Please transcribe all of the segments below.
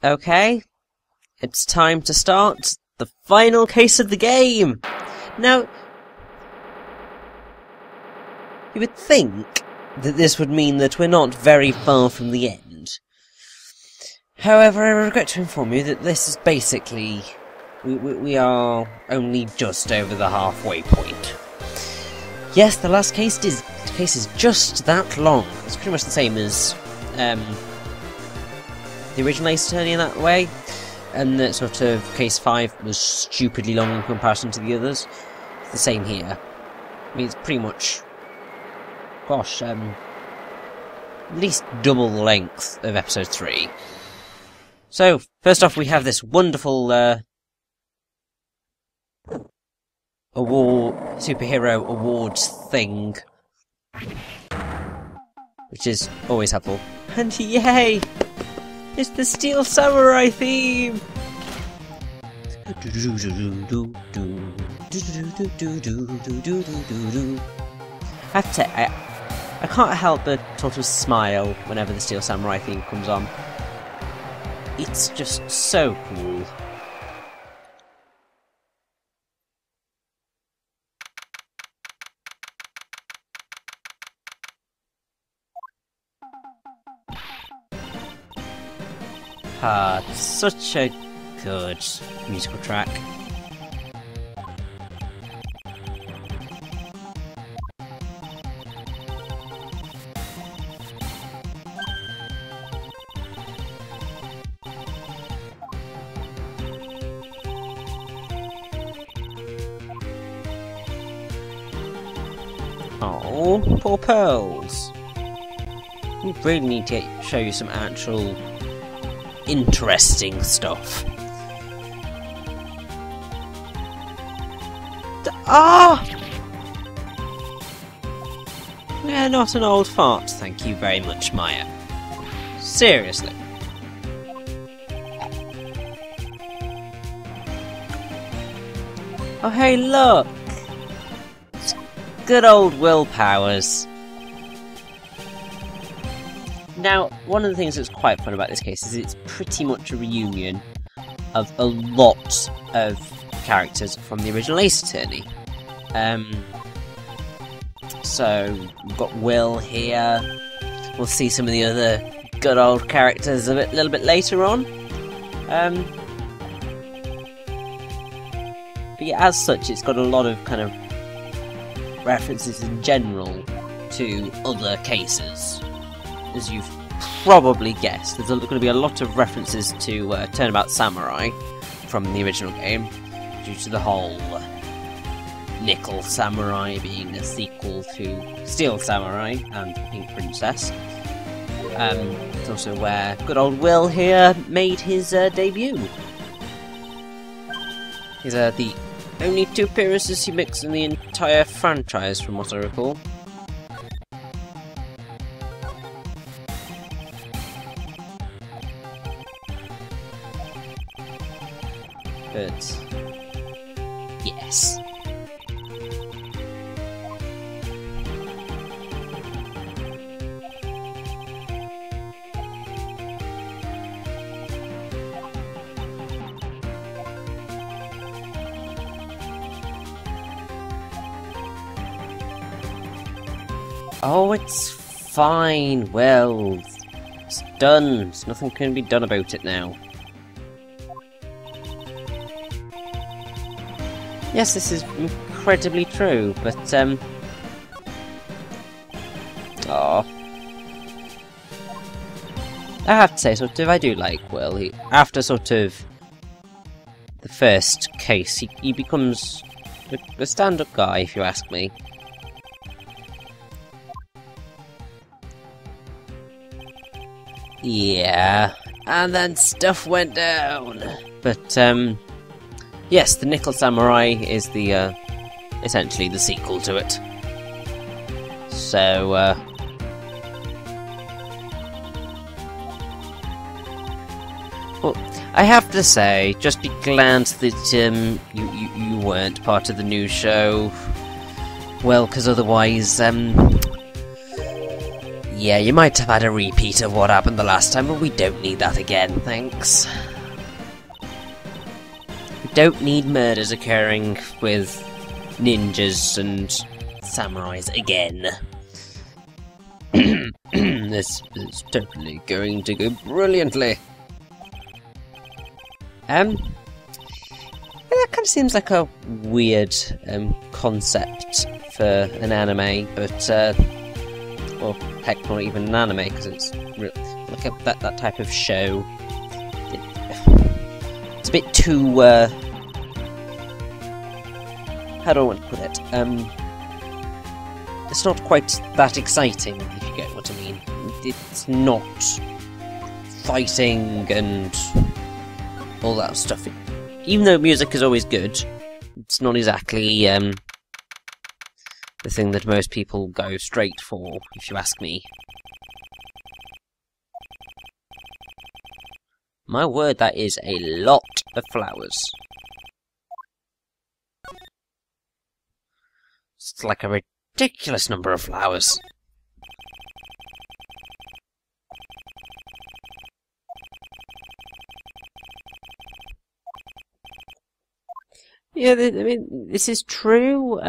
Okay, it's time to start the final case of the game! Now, you would think that this would mean that we're not very far from the end. However, I regret to inform you that this is basically... We are only just over the halfway point. Yes, the last case is just that long. It's pretty much the same as the original Ace Attorney in that way, and that sort of case 5 was stupidly long in comparison to the others. It's the same here. I mean, it's pretty much, gosh, at least double the length of episode 3. So, first off, we have this wonderful superhero awards thing, which is always helpful. And yay! It's the Steel Samurai theme! I have to say, I can't help but sort of smile whenever the Steel Samurai theme comes on. It's just so cool. Ah, such a good musical track. Oh, poor Pearls. We really need to show you some actual interesting stuff. We're not an old fart, thank you very much, Maya. Seriously. Oh hey, look! It's good old Will Powers. Now, one of the things that's quite fun about this case is it's pretty much a reunion of a lot of characters from the original Ace Attorney. So, we've got Will here. We'll see some of the other good old characters a little bit later on. But yeah, as such, it's got a lot of kind of references in general to other cases. As you've probably guessed, there's going to be a lot of references to Turnabout Samurai from the original game, due to the whole Nickel Samurai being a sequel to Steel Samurai and Pink Princess. It's also where good old Will here made his debut. These are the only 2 appearances he makes in the entire franchise, from what I recall. But yes. Oh, it's fine. Well, it's done. There's nothing can be done about it now. Yes, this is incredibly true, but, I have to say, sort of, I do like Will. After sort of the first case, he becomes a stand-up guy, if you ask me. Yeah, and then stuff went down. But, yes, the Nickel Samurai is the, essentially the sequel to it. So, well, I have to say, just be glad that, you weren't part of the new show. Well, because otherwise, Yeah, you might have had a repeat of what happened the last time, but we don't need that again, thanks. We don't need murders occurring with ninjas and samurais again. This is totally going to go brilliantly. That kind of seems like a weird concept for an anime, but well, heck, not even an anime, because it's like that type of show. It's a bit too how do I want to put it? It's not quite that exciting, if you get what I mean. It's not fighting and all that stuff. Even though music is always good, it's not exactly the thing that most people go straight for, if you ask me. My word, that is a lot of flowers. It's like a ridiculous number of flowers. Yeah, I mean, this is true.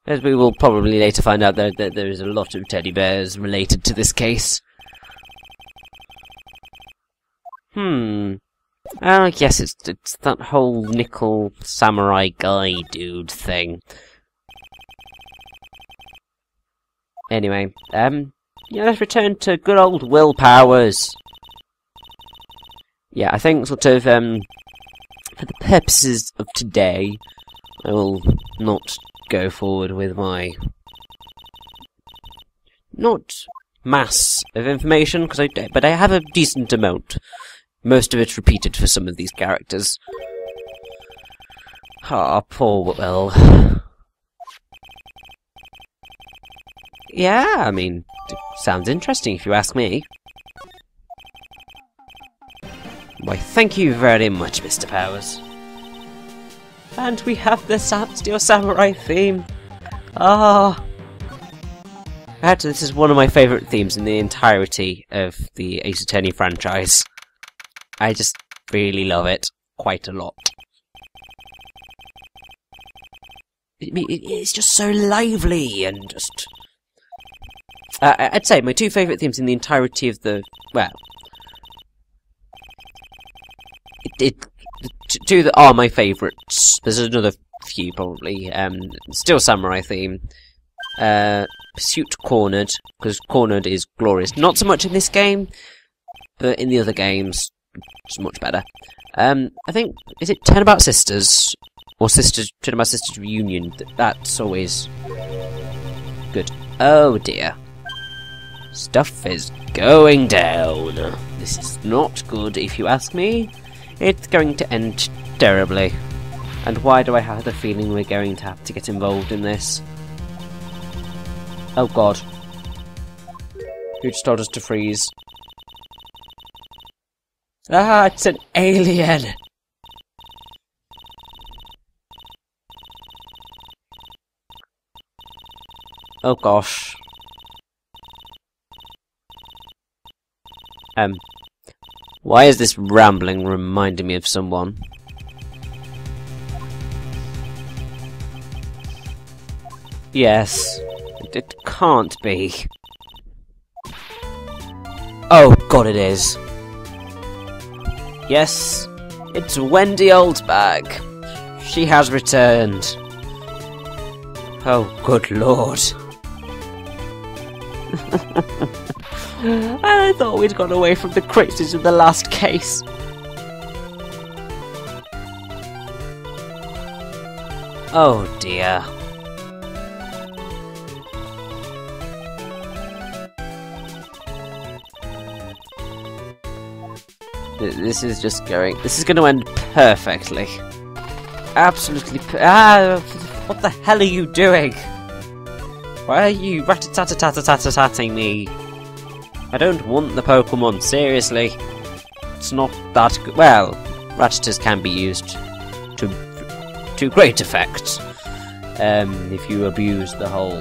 As we will probably later find out, that there is a lot of teddy bears related to this case. I guess it's that whole nickel samurai guy dude thing. Anyway, yeah, let's return to good old Will Powers. Yeah, I think sort of, for the purposes of today, I will not go forward with my not mass of information, but I have a decent amount. Most of it repeated for some of these characters. Ah, poor Will. Yeah, I mean, it sounds interesting if you ask me. Why, thank you very much, Mr. Powers. And we have the Steel Samurai theme. Ah. Actually, this is one of my favourite themes in the entirety of the Ace Attorney franchise. I just really love it quite a lot. It's just so lively and just... I'd say my two favourite themes in the entirety of the... well... two that are my favourites. There's another few, probably. Steel Samurai theme. Pursuit Cornered, because Cornered is glorious. Not so much in this game, but in the other games, it's much better. I think, is it Turnabout Sisters? Or Turnabout Sisters Reunion? That's always good. Oh dear. Stuff is going down. This is not good, if you ask me. It's going to end terribly. And why do I have the feeling we're going to have to get involved in this? Oh god. Who just told us to freeze? Ah, it's an alien! Oh gosh. Why is this rambling reminding me of someone? Yes. It can't be. Oh god, it is. Yes, it's Wendy Oldbag. She has returned. Oh, good lord. I thought we'd got away from the crazies of the last case. Oh dear. This is just going... this is going to end perfectly. Absolutely what the hell are you doing? Why are you rat-a-tat-a-tat-a-tat-a-tatting me? I don't want the Pokemon, seriously. It's not that good. Well, Rattatas can be used to great effect. If you abuse the whole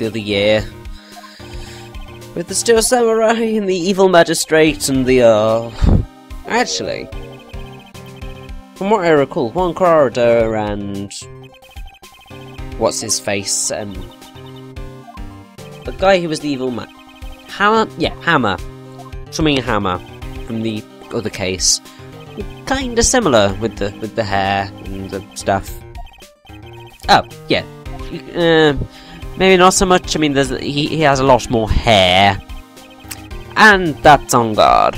the other year. With the Steel Samurai and the Evil Magistrate and the, Actually, from what I recall, Juan Corridor and... What's-his-face, the guy who was the evil man... Hammer? Yeah, Hammer. Something Hammer from the other case. Kinda similar with the hair and the stuff. Oh, yeah. Maybe not so much. I mean, he has a lot more hair. And that's on guard.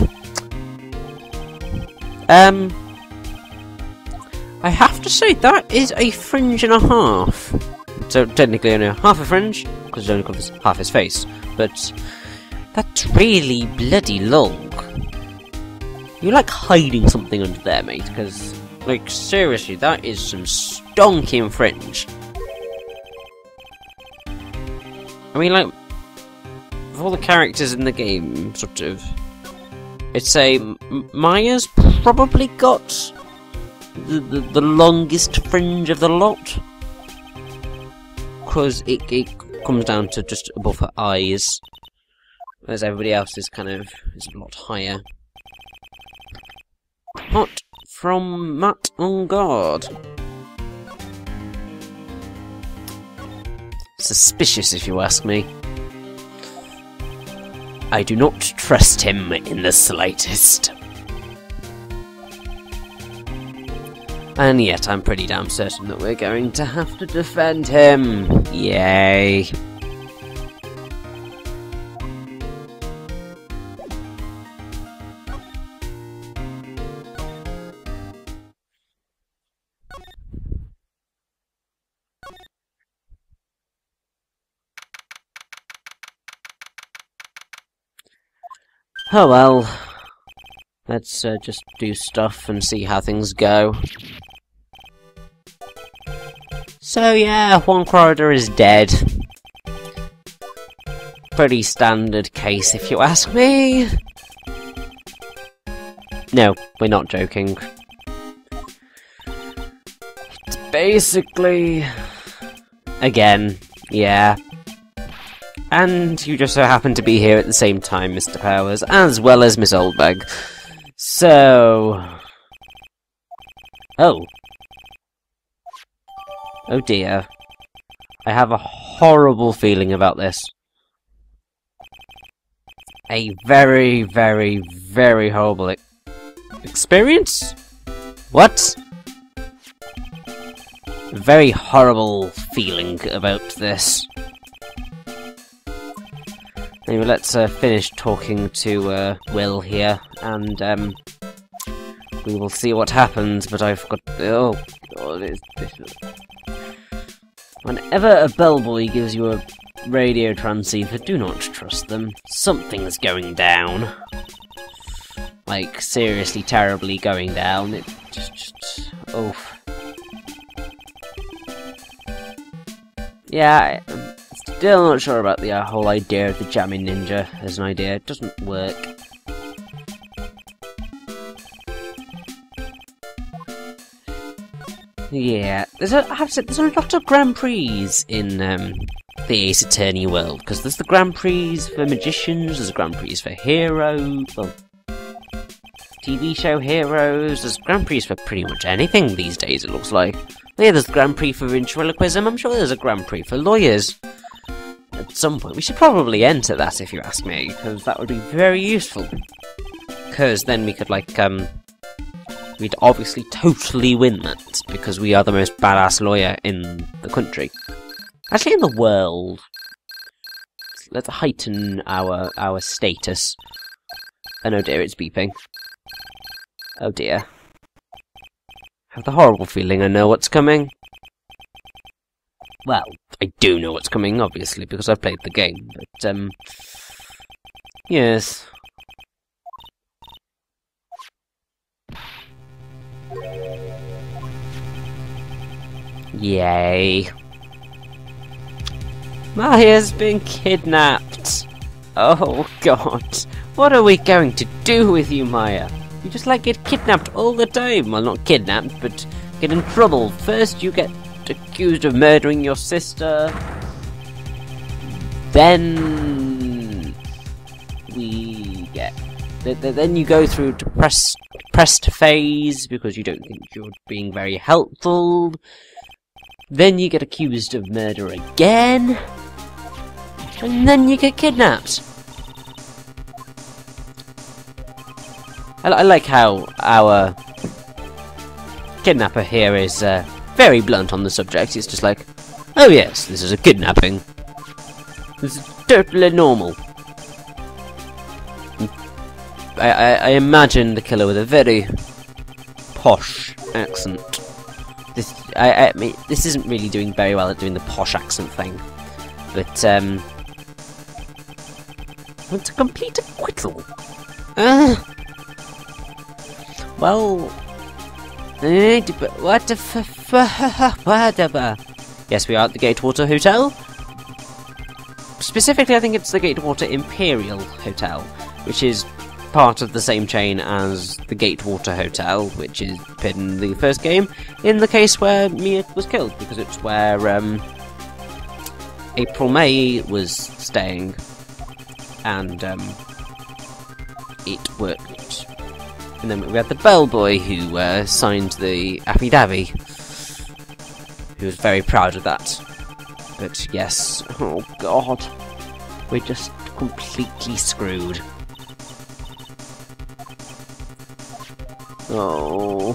I have to say, that is a fringe and a half. So, technically only half a fringe, because it only covers half his face. But, that's really bloody long. You're like hiding something under there, mate, because, like, seriously, that is some stonking fringe. I mean, like, of all the characters in the game, sort of, I'd say Maya's probably got the longest fringe of the lot, because it comes down to just above her eyes, whereas everybody else is a lot higher. Hot from Matt on guard. Suspicious, if you ask me. I do not trust him in the slightest. And yet, I'm pretty damn certain that we're going to have to defend him. Yay. Oh well, let's just do stuff and see how things go. So yeah, Juan Corridor is dead. Pretty standard case if you ask me. No, we're not joking. It's basically... Again, yeah. And you just so happen to be here at the same time, Mr. Powers, as well as Miss Oldbag. So... Oh. Oh dear. I have a horrible feeling about this. A very, very, very horrible experience? What? A very horrible feeling about this. Anyway, let's finish talking to Will here, and we will see what happens, but I've got... Oh, God, whenever a bellboy gives you a radio transceiver, do not trust them. Something's going down. Like, seriously terribly going down. It just... Oh. Yeah, still not sure about the whole idea of the jamming ninja as an idea. It doesn't work. Yeah, I have to say, there's a lot of Grand Prix in the Ace Attorney world, because there's the Grand Prix for magicians, there's Grand Prix for heroes, well, TV show heroes, there's Grand Prix for pretty much anything these days, it looks like. Yeah, there's the Grand Prix for ventriloquism, I'm sure there's a Grand Prix for lawyers. At some point, we should probably enter that, if you ask me, because that would be very useful. Because then we could, like, we'd obviously totally win that, because we are the most badass lawyer in the country. Actually, in the world. Let's heighten our status. Oh dear, it's beeping. Oh dear. I have the horrible feeling I know what's coming. Well, I do know what's coming, obviously, because I've played the game, but, yes. Yay. Maya's been kidnapped. Oh god. What are we going to do with you, Maya? You just like get kidnapped all the time. Well, not kidnapped, but get in trouble. First you get accused of murdering your sister. Then we get... Then you go through depressed phase because you don't think you're being very helpful. Then you get accused of murder again. And then you get kidnapped. I like how our kidnapper here is very blunt on the subject. It's just like, oh yes, this is a kidnapping. This is totally normal. I imagine the killer with a very posh accent. I mean, this isn't really doing very well at doing the posh accent thing, but it's a complete acquittal. Well, what the whatever. Yes, we are at the Gatewater Hotel. Specifically, I think it's the Gatewater Imperial Hotel, which is part of the same chain as the Gatewater Hotel, which is in the first game, in the case where Mia was killed, because it's where April May was staying, and it worked. And then we had the bellboy who signed the affidavit, who was very proud of that. But yes, oh god, we're just completely screwed. Oh,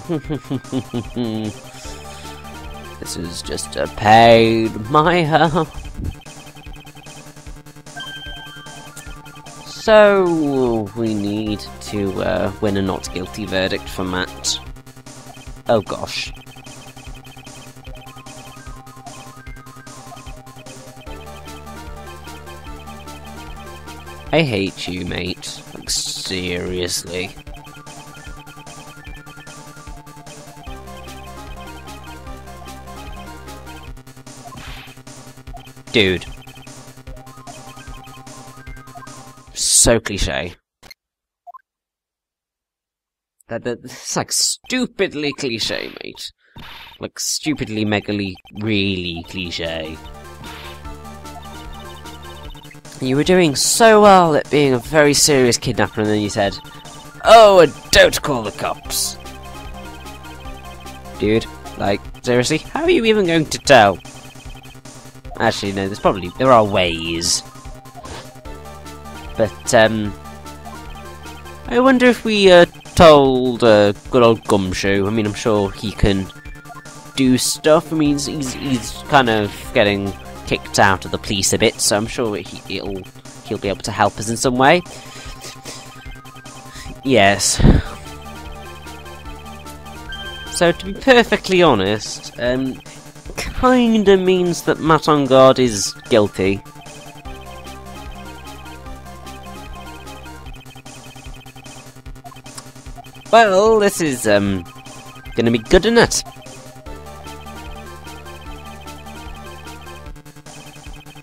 this is just a pain, Maya. So, we need to win a not guilty verdict for Matt. Oh gosh. I hate you, mate. Like, seriously. Dude. So cliche. That's like stupidly cliche, mate. Like stupidly, megally, really cliche. You were doing so well at being a very serious kidnapper, and then you said, "Oh, and don't call the cops." Dude, like, seriously, how are you even going to tell? Actually, no, there are ways. But, I wonder if we, told, good old Gumshoe. I mean, I'm sure he can do stuff. I mean, he's kind of getting kicked out of the police a bit, so I'm sure he'll be able to help us in some way. Yes. So, to be perfectly honest, kinda means that Matt on guard is guilty. Well, this is, gonna be good, isn't it?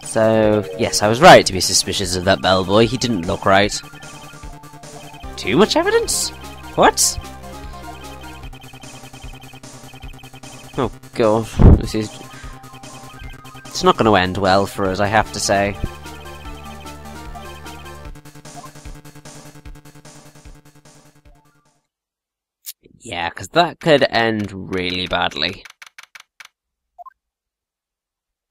So, yes, I was right to be suspicious of that bellboy. He didn't look right. Too much evidence? What? Oh, God. It's not going to end well for us, I have to say. Yeah, because that could end really badly.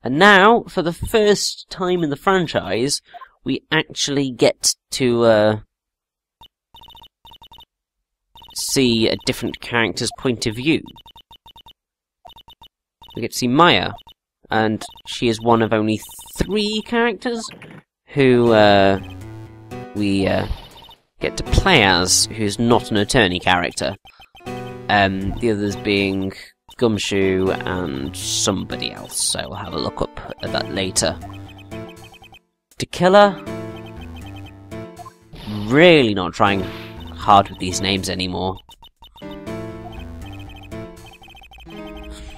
And now, for the first time in the franchise, we actually get to see a different character's point of view. We get to see Maya, and she is one of only 3 characters who we get to play as, who's not an attorney character. The others being Gumshoe and somebody else, so we'll have a look up at that later. The killer, really not trying hard with these names anymore.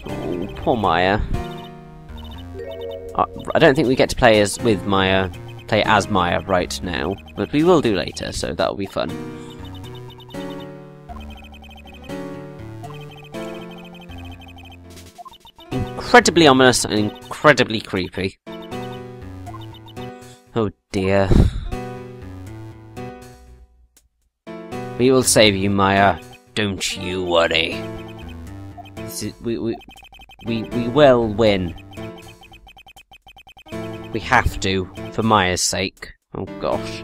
Oh, poor Maya. I don't think we get to play as Maya right now, but we will do later, so that'll be fun. Incredibly ominous and incredibly creepy. Oh dear. We will save you, Maya. Don't you worry. We will win. We have to, for Maya's sake. Oh gosh.